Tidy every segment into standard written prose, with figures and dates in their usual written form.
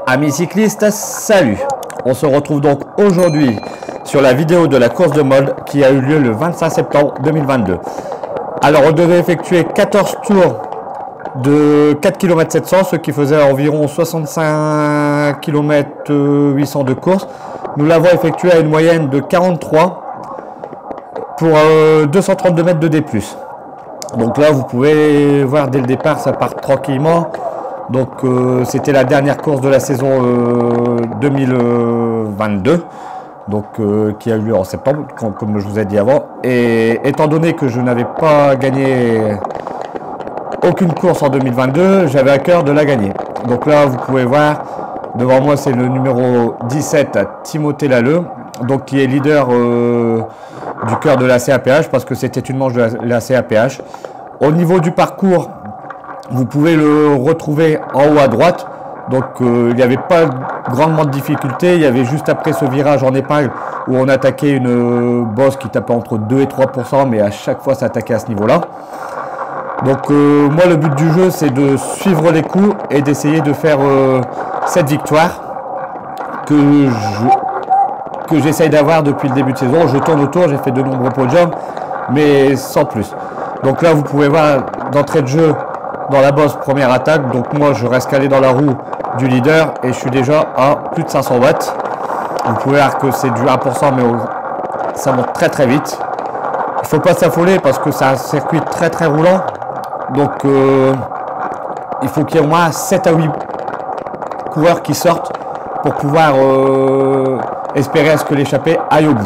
Amis cyclistes, salut! On se retrouve donc aujourd'hui sur la vidéo de la course de Molde qui a eu lieu le 25 septembre 2022. Alors on devait effectuer 14 tours de 4 km 700, ce qui faisait environ 65 km 800 de course. Nous l'avons effectué à une moyenne de 43 pour 232 mètres de D+. Donc là vous pouvez voir dès le départ ça part tranquillement. Donc c'était la dernière course de la saison 2022, donc qui a eu lieu en septembre, comme je vous ai dit avant. Et étant donné que je n'avais pas gagné aucune course en 2022, j'avais à cœur de la gagner. Donc là, vous pouvez voir devant moi, c'est le numéro 17, Timothée Lalleux, donc qui est leader du cœur de la CAPH parce que c'était une manche de la CAPH. Au niveau du parcours, vous pouvez le retrouver en haut à droite, donc il n'y avait pas grandement de difficultés. Il y avait juste après ce virage en épingle où on attaquait une bosse qui tapait entre 2 et 3%, mais à chaque fois ça attaquait à ce niveau-là. Donc moi le but du jeu c'est de suivre les coups et d'essayer de faire cette victoire que j'essaye d'avoir depuis le début de saison. Je tourne autour, j'ai fait de nombreux podiums, mais sans plus. Donc là vous pouvez voir d'entrée de jeu dans la bosse première attaque, donc moi je reste calé dans la roue du leader et je suis déjà à plus de 500 watts. Vous pouvez voir que c'est du 1%, mais ça monte très très vite. Il ne faut pas s'affoler parce que c'est un circuit très très roulant, donc il faut qu'il y ait au moins 7 à 8 coureurs qui sortent pour pouvoir espérer à ce que l'échappée aille au bout.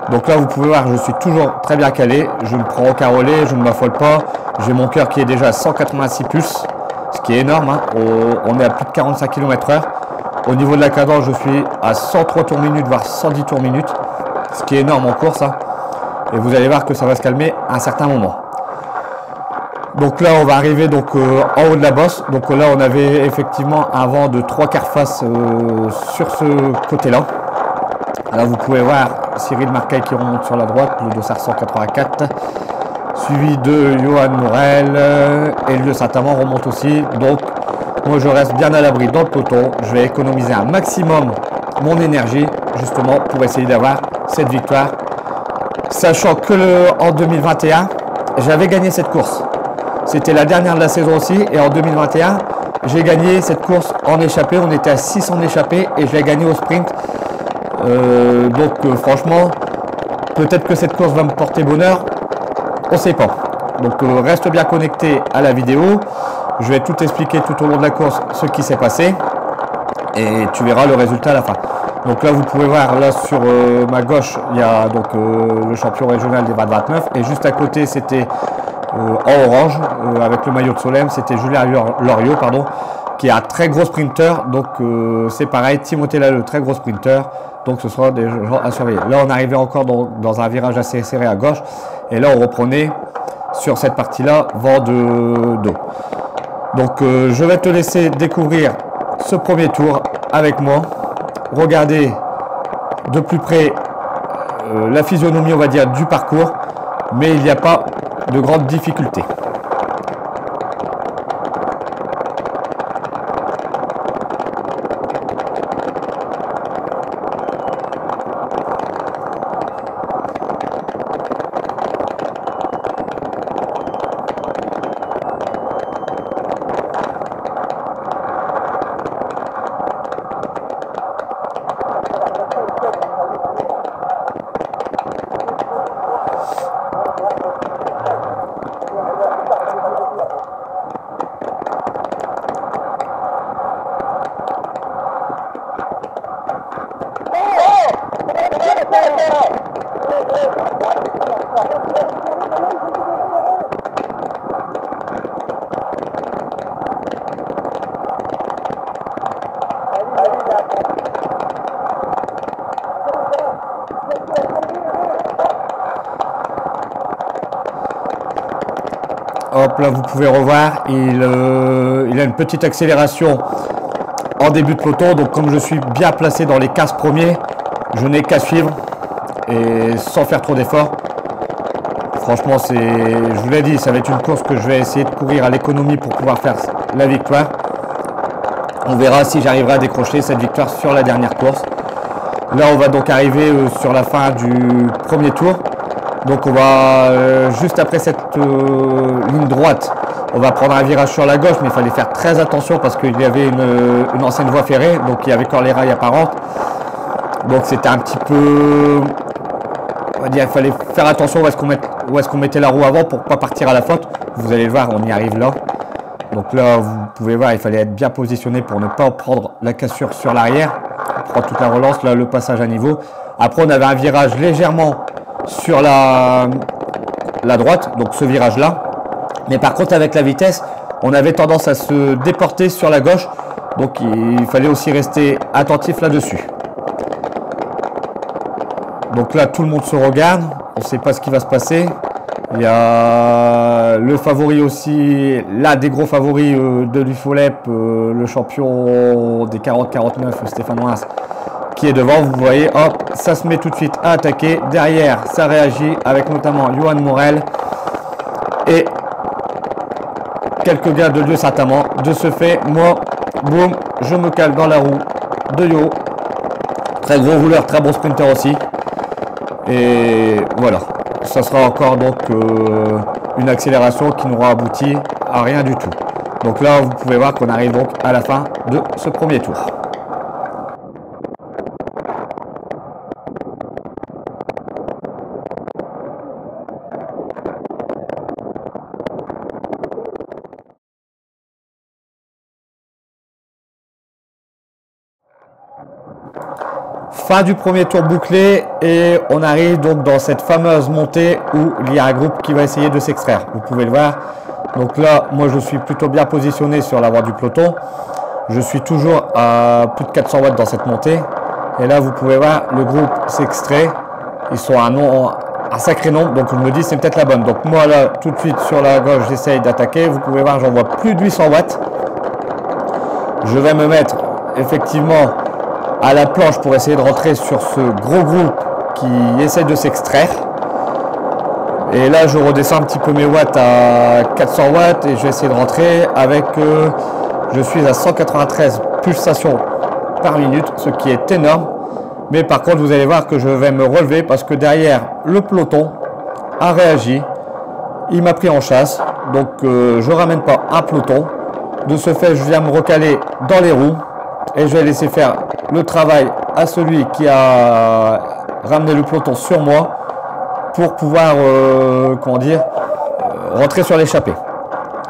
Donc là vous pouvez voir, je suis toujours très bien calé, je ne prends aucun relais, je ne m'affole pas. J'ai mon cœur qui est déjà à 186 pulses, ce qui est énorme, hein. On est à plus de 45 km/h. Au niveau de la cadence, je suis à 103 tours minute, voire 110 tours minute, ce qui est énorme en course, hein. Et vous allez voir que ça va se calmer à un certain moment. Donc là, on va arriver donc, en haut de la bosse. Donc là, on avait effectivement un vent de 3/4 face sur ce côté-là. Là, vous pouvez voir Cyril Marcaille qui remonte sur la droite, le dossard 184. Suivi de Johan Morel et le Saint-Amand remonte aussi. Donc moi je reste bien à l'abri dans le peloton. Je vais économiser un maximum mon énergie justement pour essayer d'avoir cette victoire. Sachant que en 2021 j'avais gagné cette course. C'était la dernière de la saison aussi et en 2021 j'ai gagné cette course en échappée. On était à 6 en échappée et je l'ai gagné au sprint. Donc franchement peut-être que cette course va me porter bonheur. On sait pas. Donc reste bien connecté à la vidéo. Je vais tout expliquer tout au long de la course ce qui s'est passé et tu verras le résultat à la fin. Donc là vous pouvez voir là sur ma gauche il y a donc le champion régional des 20-29 et juste à côté c'était en orange avec le maillot de Solem, c'était Julien Loriot pardon, qui est un très gros sprinter. Donc c'est pareil, Timothée Lalleux, très gros sprinter. Donc ce sera des gens à surveiller. Là on arrivait encore dans un virage assez serré à gauche. Et là on reprenait sur cette partie-là vent de dos. Donc je vais te laisser découvrir ce premier tour avec moi. Regardez de plus près la physionomie on va dire du parcours. Mais il n'y a pas de grandes difficultés. Hop là vous pouvez revoir, il a une petite accélération en début de peloton, donc comme je suis bien placé dans les 15 premiers, je n'ai qu'à suivre et sans faire trop d'efforts. Franchement, je vous l'ai dit, ça va être une course que je vais essayer de courir à l'économie pour pouvoir faire la victoire. On verra si j'arriverai à décrocher cette victoire sur la dernière course. Là, on va donc arriver sur la fin du premier tour. Donc on va, juste après cette ligne droite, on va prendre un virage sur la gauche, mais il fallait faire très attention parce qu'il y avait une ancienne voie ferrée, donc il y avait encore les rails apparentes. Donc c'était un petit peu, on va dire, il fallait faire attention où est-ce qu'on mettait la roue avant pour ne pas partir à la faute. Vous allez le voir, on y arrive là. Donc là, vous pouvez voir, il fallait être bien positionné pour ne pas prendre la cassure sur l'arrière. On prend toute la relance, là, le passage à niveau. Après, on avait un virage légèrement sur la droite, donc ce virage-là. Mais par contre, avec la vitesse, on avait tendance à se déporter sur la gauche. Donc, il fallait aussi rester attentif là-dessus. Donc là, tout le monde se regarde. On ne sait pas ce qui va se passer. Il y a le favori aussi, l'un des gros favoris de l'UFOLEP, le champion des 40-49, Stéphane Wins, qui est devant. Vous voyez, hop, ça se met tout de suite à attaquer. Derrière, ça réagit avec notamment Johan Morel et quelques gars de Dieu Saint-Amand. De ce fait, moi, boum, je me cale dans la roue de Yo. Très gros rouleur, très bon sprinter aussi. Et voilà. Ça sera encore donc une accélération qui n'aura abouti à rien du tout. Donc là, vous pouvez voir qu'on arrive donc à la fin de ce premier tour. Fin du premier tour bouclé et on arrive donc dans cette fameuse montée où il y a un groupe qui va essayer de s'extraire. Vous pouvez le voir. Donc là, moi je suis plutôt bien positionné sur la voie du peloton. Je suis toujours à plus de 400 watts dans cette montée. Et là, vous pouvez voir, le groupe s'extrait. Ils sont un sacré nombre, donc je me dis c'est peut-être la bonne. Donc moi là, tout de suite sur la gauche, j'essaye d'attaquer. Vous pouvez voir, j'en vois plus de 800 watts. Je vais me mettre effectivement à la planche pour essayer de rentrer sur ce gros groupe qui essaie de s'extraire. Et là, je redescends un petit peu mes watts à 400 watts et je vais essayer de rentrer avec, je suis à 193 pulsations par minute, ce qui est énorme. Mais par contre, vous allez voir que je vais me relever parce que derrière, le peloton a réagi. Il m'a pris en chasse, donc je ne ramène pas un peloton. De ce fait, je viens me recaler dans les roues et je vais laisser faire le travail à celui qui a ramené le peloton sur moi pour pouvoir rentrer sur l'échappée.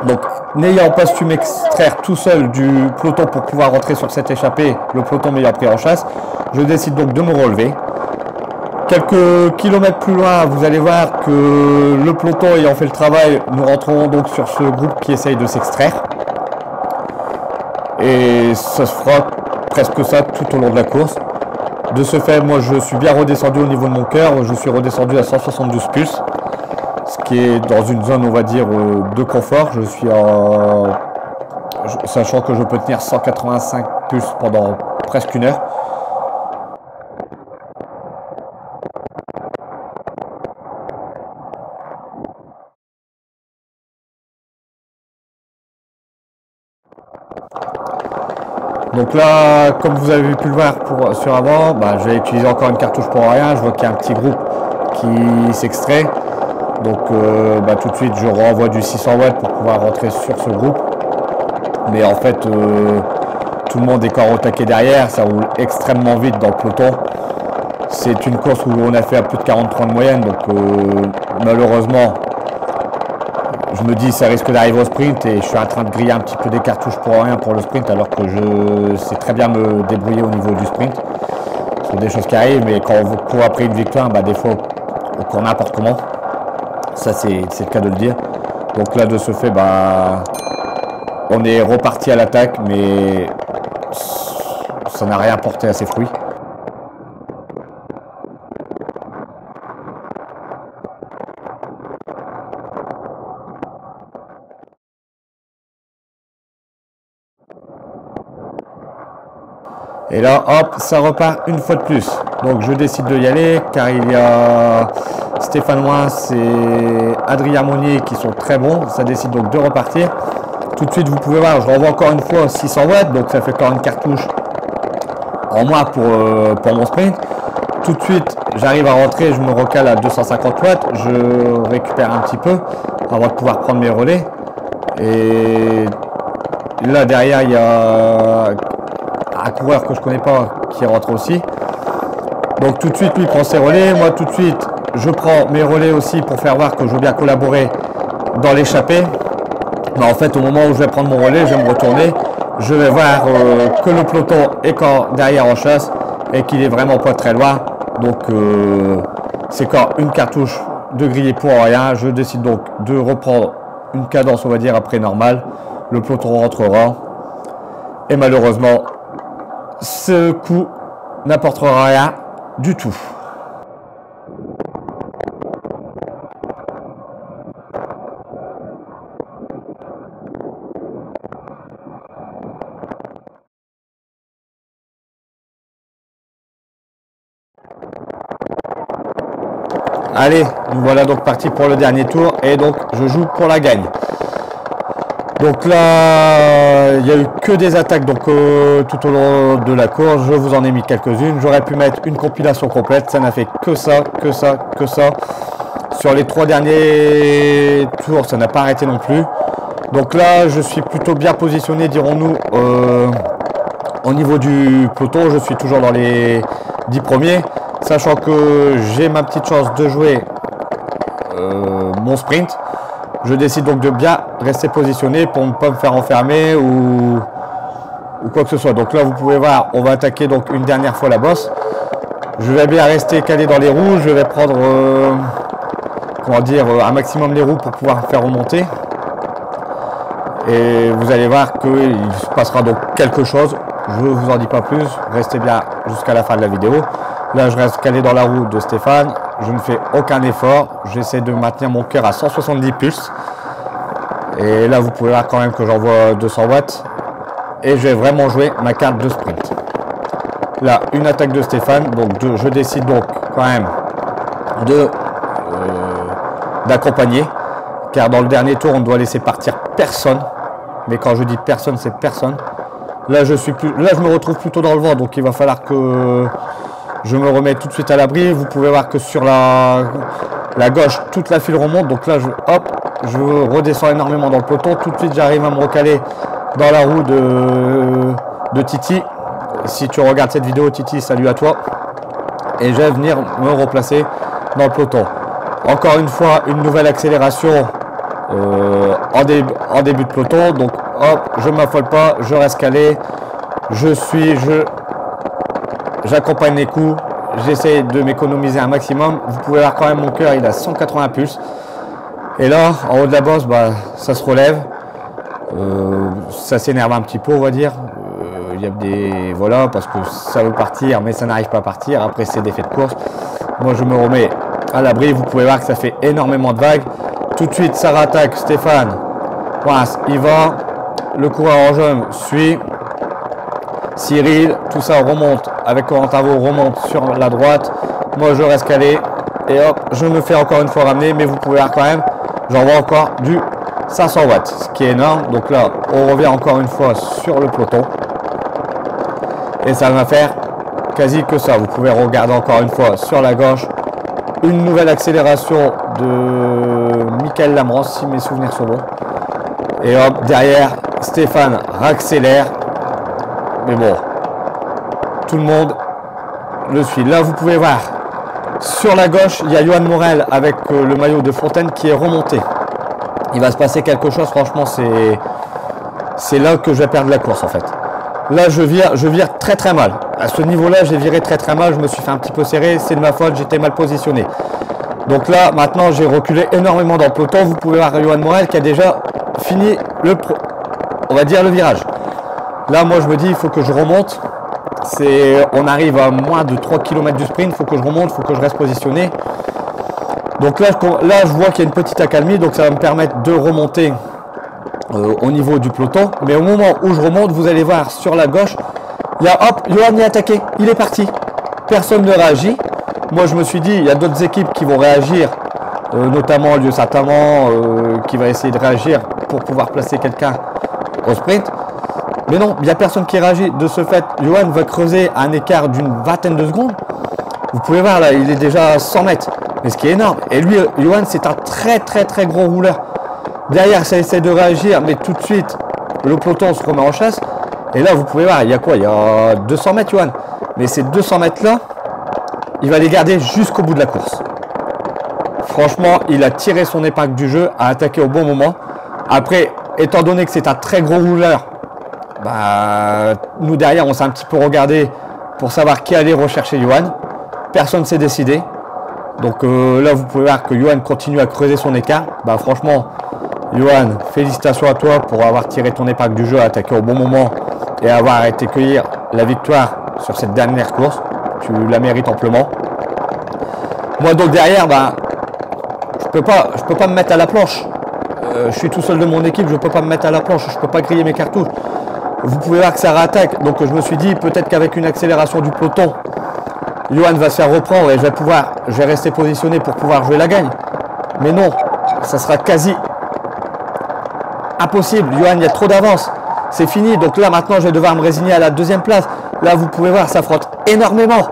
Donc n'ayant pas su m'extraire tout seul du peloton pour pouvoir rentrer sur cette échappée, le peloton m'ayant pris en chasse, je décide donc de me relever. Quelques kilomètres plus loin, vous allez voir que le peloton ayant fait le travail, nous rentrerons donc sur ce groupe qui essaye de s'extraire. Et ça se fera presque ça tout au long de la course. De ce fait, moi je suis bien redescendu au niveau de mon cœur, je suis redescendu à 172 pulses, ce qui est dans une zone, on va dire, de confort. Je suis sachant que je peux tenir 185 pulses pendant presque une heure. Donc là, comme vous avez pu le voir sur avant, je vais utiliser encore une cartouche pour rien. Je vois qu'il y a un petit groupe qui s'extrait. Donc tout de suite, je renvoie du 600 watts pour pouvoir rentrer sur ce groupe. Mais en fait, tout le monde est corps au taquet derrière. Ça roule extrêmement vite dans le peloton. C'est une course où on a fait à plus de 43 de moyenne. Donc malheureusement, je me dis ça risque d'arriver au sprint et je suis en train de griller un petit peu des cartouches pour rien pour le sprint alors que je sais très bien me débrouiller au niveau du sprint. Ce sont des choses qui arrivent, mais quand on court après une victoire, des fois on court n'importe comment. Ça c'est le cas de le dire. Donc là de ce fait, on est reparti à l'attaque, mais ça n'a rien porté à ses fruits. Et là, hop, ça repart une fois de plus. Donc je décide de y aller car il y a Stéphane Wins et Adrien Monnier qui sont très bons. Ça décide donc de repartir. Tout de suite, vous pouvez voir, je renvoie encore une fois 600 watts, donc ça fait encore une cartouche en moins pour mon sprint. Tout de suite, j'arrive à rentrer, je me recale à 250 watts, je récupère un petit peu avant de pouvoir prendre mes relais. Et là derrière, il y a un coureur que je connais pas qui rentre aussi. Donc tout de suite, lui prend ses relais. Moi, tout de suite, je prends mes relais aussi pour faire voir que je veux bien collaborer dans l'échappée. Mais en fait, au moment où je vais prendre mon relais, je vais me retourner. Je vais voir que le peloton est quand derrière en chasse et qu'il est vraiment pas très loin. Donc c'est quand une cartouche de griller pour rien. Je décide donc de reprendre une cadence, on va dire, après normale. Le peloton rentrera. Et malheureusement, ce coup n'apportera rien du tout. Allez, nous voilà donc partis pour le dernier tour et donc je joue pour la gagne. Donc là, il n'y a eu que des attaques donc tout au long de la course. Je vous en ai mis quelques-unes. J'aurais pu mettre une compilation complète. Ça n'a fait que ça, que ça, que ça. Sur les 3 derniers tours, ça n'a pas arrêté non plus. Donc là, je suis plutôt bien positionné, dirons-nous, au niveau du peloton. Je suis toujours dans les 10 premiers. Sachant que j'ai ma petite chance de jouer mon sprint. Je décide donc de bien rester positionné pour ne pas me faire enfermer ou quoi que ce soit. Donc là, vous pouvez voir, on va attaquer donc une dernière fois la bosse. Je vais bien rester calé dans les roues. Je vais prendre comment dire, un maximum les roues pour pouvoir faire remonter. Et vous allez voir qu'il se passera donc quelque chose. Je ne vous en dis pas plus. Restez bien jusqu'à la fin de la vidéo. Là, je reste calé dans la roue de Stéphane. Je ne fais aucun effort. J'essaie de maintenir mon cœur à 170 pulses. Et là, vous pouvez voir quand même que j'envoie 200 watts. Et je vais vraiment jouer ma carte de sprint. Là, une attaque de Stéphane. Donc, je décide donc quand même d'accompagner. Car dans le dernier tour, on doit laisser partir personne. Mais quand je dis personne, c'est personne. Là, je me retrouve plutôt dans le vent. Donc, il va falloir que je me remets tout de suite à l'abri. Vous pouvez voir que sur la gauche, toute la file remonte. Donc là, je redescends énormément dans le peloton. Tout de suite, j'arrive à me recaler dans la roue de Titi. Si tu regardes cette vidéo, Titi, salut à toi. Et je vais venir me replacer dans le peloton. Encore une fois, une nouvelle accélération en début de peloton. Donc, hop, je ne m'affole pas, je reste calé. J'accompagne les coups, j'essaie de m'économiser un maximum. Vous pouvez voir quand même mon cœur, il a 180 pulses. Et là, en haut de la bosse, ça se relève. Ça s'énerve un petit peu, on va dire. Il y a des... Voilà, parce que ça veut partir, mais ça n'arrive pas à partir. Après, c'est des faits de course. Moi, je me remets à l'abri. Vous pouvez voir que ça fait énormément de vagues. Tout de suite, ça rattaque. Stéphane, il va. Le coureur en jaune suit. Cyril, tout ça remonte avec Corentavo, remonte sur la droite. Moi, je reste calé et hop, je me fais encore une fois ramener. Mais vous pouvez voir quand même, j'envoie encore du 500 watts, ce qui est énorme. Donc là, on revient encore une fois sur le peloton. Et ça va faire quasi que ça. Vous pouvez regarder encore une fois sur la gauche. Une nouvelle accélération de Michael Lamrance, si mes souvenirs sont bons. Et hop, derrière, Stéphane raccélère. Mais bon, tout le monde le suit. Là, vous pouvez voir, sur la gauche, il y a Johan Morel avec le maillot de Fontaine qui est remonté. Il va se passer quelque chose, franchement, c'est là que je vais perdre la course, en fait. Là, je vire très très mal. À ce niveau-là, j'ai viré très très mal. Je me suis fait un petit peu serrer. C'est de ma faute, j'étais mal positionné. Donc là, maintenant, j'ai reculé énormément dans le peloton. Vous pouvez voir Johan Morel qui a déjà fini on va dire le virage. Là, moi, je me dis, il faut que je remonte. On arrive à moins de 3 km du sprint. Il faut que je remonte, il faut que je reste positionné. Donc là, je vois qu'il y a une petite accalmie. Donc ça va me permettre de remonter au niveau du peloton. Mais au moment où je remonte, vous allez voir sur la gauche, il y a, hop, Johan est attaqué. Il est parti. Personne ne réagit. Moi, je me suis dit, il y a d'autres équipes qui vont réagir, notamment Lieu Saint-Amand, qui va essayer de réagir pour pouvoir placer quelqu'un au sprint. Mais non, il n'y a personne qui réagit. De ce fait, Johan va creuser un écart d'une vingtaine de secondes. Vous pouvez voir là, il est déjà à 100 mètres. Mais ce qui est énorme. Et lui, Johan, c'est un très gros rouleur. Derrière, ça essaie de réagir, mais tout de suite, le peloton se remet en chasse. Et là, vous pouvez voir, il y a quoi? Il y a 200 mètres, Johan. Mais ces 200 mètres-là, il va les garder jusqu'au bout de la course. Franchement, il a tiré son épingle du jeu, a attaqué au bon moment. Après, étant donné que c'est un très gros rouleur, bah, nous derrière, on s'est un petit peu regardé pour savoir qui allait rechercher Johan. Personne ne s'est décidé. Donc là, vous pouvez voir que Johan continue à creuser son écart. Bah, franchement, Johan, félicitations à toi pour avoir tiré ton épingle du jeu, attaqué au bon moment et avoir été cueillir la victoire sur cette dernière course. Tu la mérites amplement. Moi, donc derrière, bah, je peux pas me mettre à la planche. Je suis tout seul de mon équipe, je ne peux pas me mettre à la planche, je ne peux pas griller mes cartouches. Vous pouvez voir que ça réattaque. Donc je me suis dit peut-être qu'avec une accélération du peloton, Johan va se faire reprendre et je vais rester positionné pour pouvoir jouer la gagne. Mais non, ça sera quasi impossible. Johan, il y a trop d'avance. C'est fini. Donc là maintenant, je vais devoir me résigner à la deuxième place. Là, vous pouvez voir, ça frotte énormément.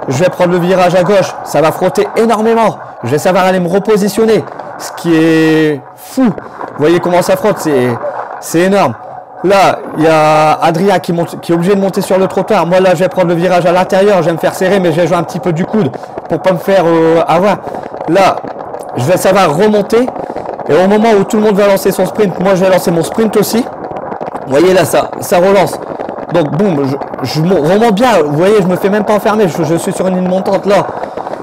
Je vais prendre le virage à gauche, ça va frotter énormément. Je vais savoir aller me repositionner, ce qui est fou. Vous voyez comment ça frotte, c'est énorme. Là, il y a Adrien qui est obligé de monter sur le trottoir. Moi, là, je vais prendre le virage à l'intérieur. Je vais me faire serrer, mais je vais jouer un petit peu du coude pour pas me faire avoir. Là, je vais savoir remonter. Et au moment où tout le monde va lancer son sprint, moi, je vais lancer mon sprint aussi. Vous voyez, là, ça relance. Donc, boum, je remonte bien. Vous voyez, je me fais même pas enfermer. Je suis sur une ligne montante, là.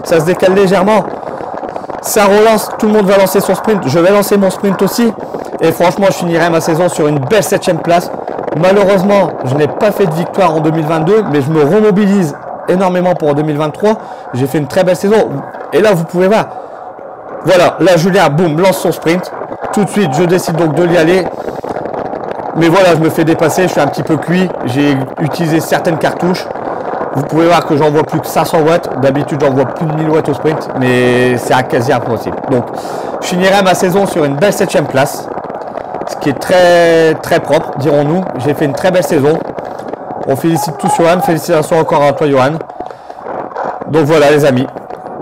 Ça se décale légèrement. Ça relance. Tout le monde va lancer son sprint. Je vais lancer mon sprint aussi. Et franchement, je finirai ma saison sur une belle 7e place. Malheureusement, je n'ai pas fait de victoire en 2022, mais je me remobilise énormément pour 2023. J'ai fait une très belle saison. Et là, vous pouvez voir. Voilà, là, Julien, boum, lance son sprint. Tout de suite, je décide donc de l'y aller. Mais voilà, je me fais dépasser. Je suis un petit peu cuit. J'ai utilisé certaines cartouches. Vous pouvez voir que j'envoie plus que 500 watts. D'habitude, j'envoie plus de 1000 watts au sprint. Mais c'est quasi impossible. Donc, je finirai ma saison sur une belle 7e place. Ce qui est très propre, dirons-nous. J'ai fait une très belle saison. On félicite tous Johan. Félicitations encore à toi, Johan. Donc voilà, les amis.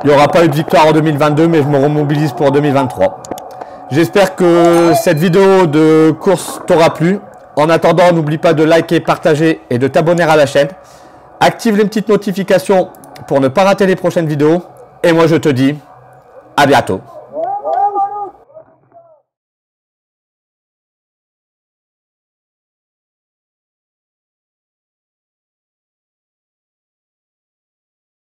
Il n'y aura pas eu de victoire en 2022, mais je me remobilise pour 2023. J'espère que cette vidéo de course t'aura plu. En attendant, n'oublie pas de liker, partager et de t'abonner à la chaîne. Active les petites notifications pour ne pas rater les prochaines vidéos. Et moi, je te dis à bientôt.